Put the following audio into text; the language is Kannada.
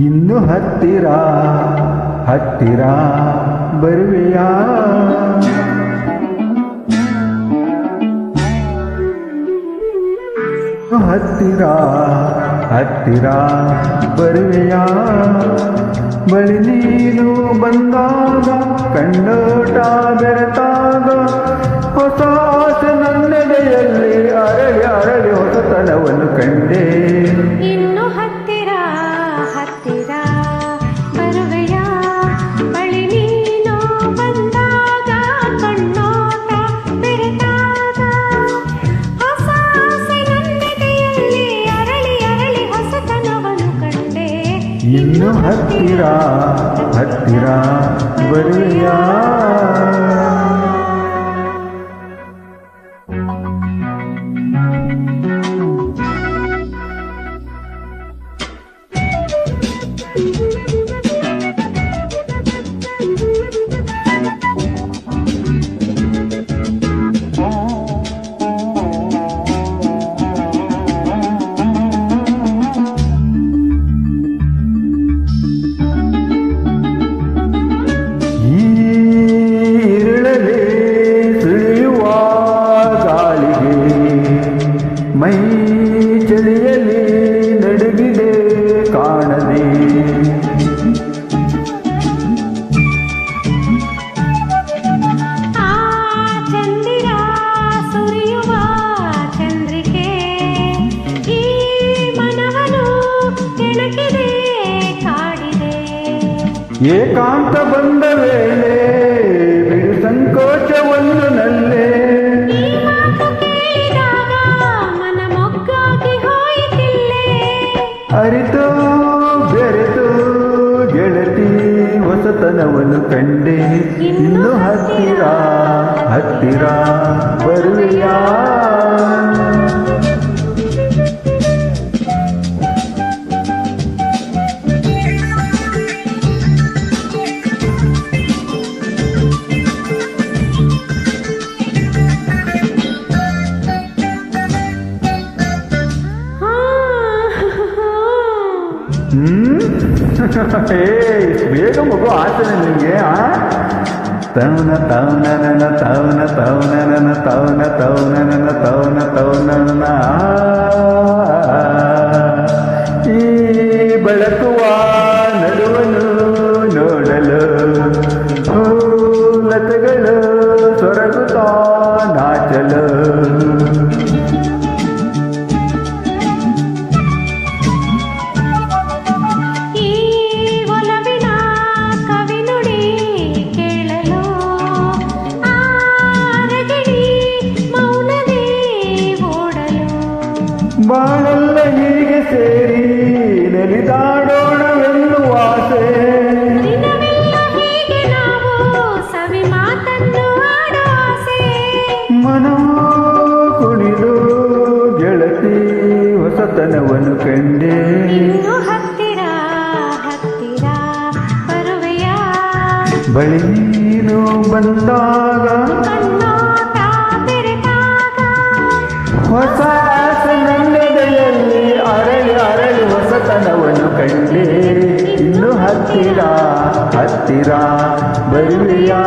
ಇನ್ನು ಹತ್ತಿರ ಹತ್ತಿರ ಬರುವೆಯಾ ಹತ್ತಿರ ಹತ್ತಿರ ಬರುವೆಯಾ ಬಳಿ ನೀನು ಬಂದಾಗ ಕಣ್ಣೋಟ ಬೆರೆತಾಗ ಹೊಸ ಆಸೆ ನನ್ನೆದೆಯಲ್ಲಿ ಅರಳಿ ಅರಳಿ ಹೊಸತನವನ್ನು ಕಂಡೆ. ಇನ್ನು ಹತ್ತಿರ ಹತ್ತಿರ ಬರುವೆಯಾ ಬಳಿ ನೀನು ಬಂದಾಗ ಕಣ್ಣೋಟ ಬೆರೆತಾಗ ಹೊಸ ಆಸೆ ನನ್ನೆದೆಯಲ್ಲಿ ಅರಳಿ ಅರಳಿ ಹೊಸತನವನ್ನು ಕಂಡೆ. ಇನ್ನು ಹತ್ತಿರ ಹತ್ತಿರ ಬರುವೆಯಾ ಮೈ ಚಳಿಯಲ್ಲಿ ನಡುಗಿದೆ ಕಾಣದೆ ಆ ಚಂದಿರ ಸುರಿಯುವ ಚಂದ್ರಿಕೆ ಈ ಮನವನ್ನು ಕೆಣಕಿದೆ ಕಾಡಿದೆ. ಏಕಾಂತ ಬಂದ ವೇಳೆ ಬಿಡು ಸಂಕೋಚವನ್ನು ನಲ್ಲೇ ಅರಿತು ಬೆರೆತು ಗೆಳತಿ ಹೊಸತನವನ್ನು ಕಂಡೆ. ಇನ್ನು ಹತ್ತಿರ ಹತ್ತಿರ ಬರುವೆಯಾ ಬೇಗ ಮಗು ಆಚರಣೆ ನಿಮಗೆ ತೌನ ತೌನ ನನ್ನ ತೌನ ತೌನ ನನ್ನ ತೌನ ತೌನ ನನ್ನ ತೌನ ತೌನ ನನ್ನ ಈ ಬೆಳಕುವ ನಡುವನು ನೋಡಲು ಲತೆಗಳು ಸೊರಗುತ್ತಾ ನಾಚಲು ಬಾಳೆಲ್ಲ ಹೀಗೆ ಸೇರಿ ನಲಿದಾಡೋಣವೆನ್ನುವ ಆಸೆ ಹೀಗೆ ನಾವು ಸವಿ ಮಾತನ್ನು ಆಡೋ ಆಸೆ ಮನವೋ ಕುಣಿದು ಗೆಳತಿ ಹೊಸತನವನ್ನು ಕಂಡೆ. ಇನ್ನು ಹತ್ತಿರ ಹತ್ತಿರ ಬರುವೆಯಾ ಬಳಿ ನೀನು ಬಂದಾಗ ಕಣ್ಣೋಟ ಬೆರೆತಾಗ ಹೊಸ ಆಸೆ ನನ್ನೆದೆಯಲ್ಲಿ ಅರಳಿ ಅರಳಿ ಹೊಸತನವನ್ನು ಕಂಡೆ. ಇನ್ನು ಹತ್ತಿರ ಹತ್ತಿರ ಬರುವೆಯಾ.